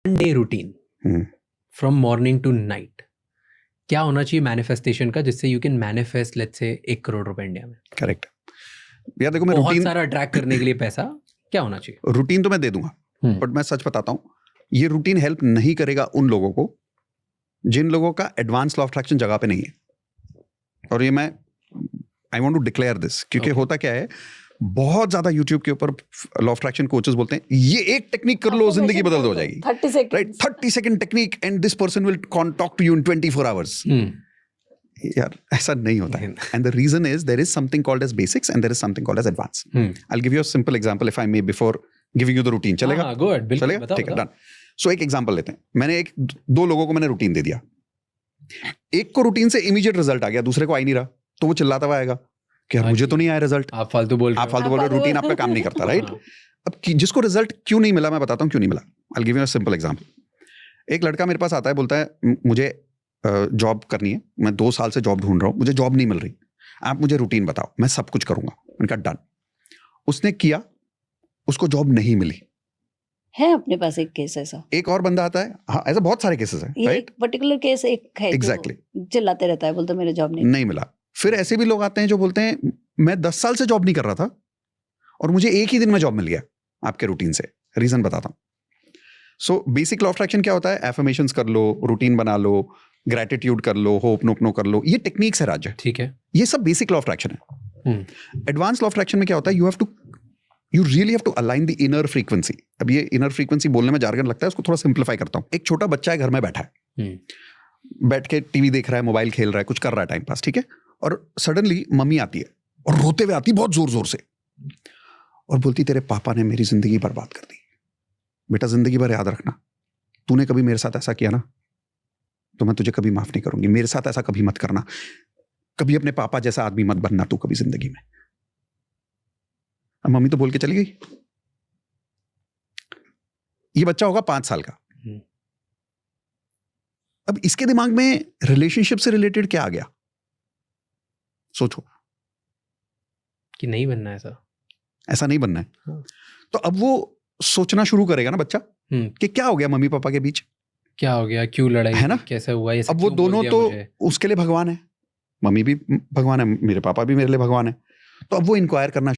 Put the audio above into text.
One day routine from morning to night, क्या होना चाहिए मैनिफेस्टेशन का जिससे you can manifest let's say 1 crore रुपए इंडिया में? करेक्ट यार, देखो मैं बहुत रूटीन सारा अट्रैक्ट करने के लिए पैसा क्या होना चाहिए? रूटीन तो मैं दे दूंगा, बट मैं सच बताता हूँ, ये रूटीन हेल्प नहीं करेगा उन लोगों को जिन लोगों का एडवांस लॉ ऑफ अट्रैक्शन जगह पे नहीं है। और ये मैं I want to declare this, क्योंकि होता क्या है, बहुत ज्यादा यूट्यूब के ऊपर लॉ ऑफ अट्रैक्शन कोचेस बोलते हैं ये एक टेक्निक कर लो जिंदगी बदल हो जाएगी, 30 second, right? 30 second technique and this person will talk to you in 24 hours. यार ऐसा नहीं होता है, and the reason is there is something called as basics and there is something called as advance. I will give you a simple example if I may before giving you the routine. चलेगा? चलेगा, ठीक है, done. सो एक example लेते हैं, मैंने दो लोगों को मैंने रूटीन दे दिया, एक को रूटीन से इमीडिएट रिजल्ट आ गया, दूसरे को आ ही नहीं रहा, तो वो चिल्लाता हुआ आएगा कि यार मुझे तो नहीं आया रिजल्ट, आप फालतू बोल रहे हो, रूटीन आपका काम नहीं करता, राइट? अब जिसको रिजल्ट क्यों नहीं मिला मैं बताता हूँ क्यों नहीं मिला। आई will give you a simple example. एक लड़का मेरे पास आता है, बोलता है मुझे जॉब करनी है, मैं 2 साल से जॉब ढूंढ रहा हूँ, मुझे जॉब नहीं मिल रही, आप मुझे रूटीन बताओ, मैं सब कुछ करूंगा। उनका डन, उसने किया, उसको जॉब नहीं मिली। है अपने पास एक केस ऐसा। एक और बंदा आता है, हाँ ऐसा बहुत सारे केसेस हैं, ये एक पर्टिकुलर केस एक है, एग्जैक्टली, चिल्लाते रहता है, बोलता मेरे जॉब नहीं मिला। फिर ऐसे भी लोग आते हैं जो बोलते हैं मैं 10 साल से जॉब नहीं कर रहा था और मुझे एक ही दिन में जॉब मिल गया आपके रूटीन से। रीजन बताता हूँ। So basic law of attraction क्या होता है? एफर्मेशंस कर लो, रूटीन बना लो, ग्रेटिट्यूड कर लो, होप नोपनो कर लो, ये टेक्निक्स है राज, ठीक है, ये सब बेसिक लॉ ऑफ अट्रैक्शन है। एडवांस लॉ ऑफ अट्रैक्शन में क्या होता है? You really have to align the inner frequency. अब ये इनर फ्रीक्वेंसी बोलने में जार्गन लगता है, उसको थोड़ा सिंप्लीफाई करता हूँ। एक छोटा बच्चा है, घर में बैठा है, बैठ के टीवी देख रहा है, मोबाइल खेल रहा है, कुछ कर रहा है टाइम पास, ठीक है? और सडनली मम्मी आती है और रोते हुए आती, बहुत जोर जोर से, और बोलती तेरे पापा ने मेरी जिंदगी बर्बाद कर दी। बेटा जिंदगी भर याद रखना, तूने कभी मेरे साथ ऐसा किया ना तो मैं तुझे कभी माफ नहीं करूंगी, मेरे साथ ऐसा कभी मत करना, कभी अपने पापा जैसा आदमी मत बनना तू कभी जिंदगी में। अब मम्मी तो बोल के चली गई। ये बच्चा होगा 5 साल का। अब इसके दिमाग में रिलेशनशिप से रिलेटेड क्या आ गया? सोचो कि नहीं बनना ऐसा नहीं बनना है। तो अब वो सोचना शुरू करेगा ना बच्चा कि क्या हो गया मम्मी पापा के बीच, क्या हो गया, क्यों लड़ाई है ना, कैसे हुआ ये। अब वो दोनों तो उसके लिए भगवान है, मम्मी भी भगवान है, मेरे पापा भी मेरे लिए भगवान है। तो अब वो इंक्वायर करना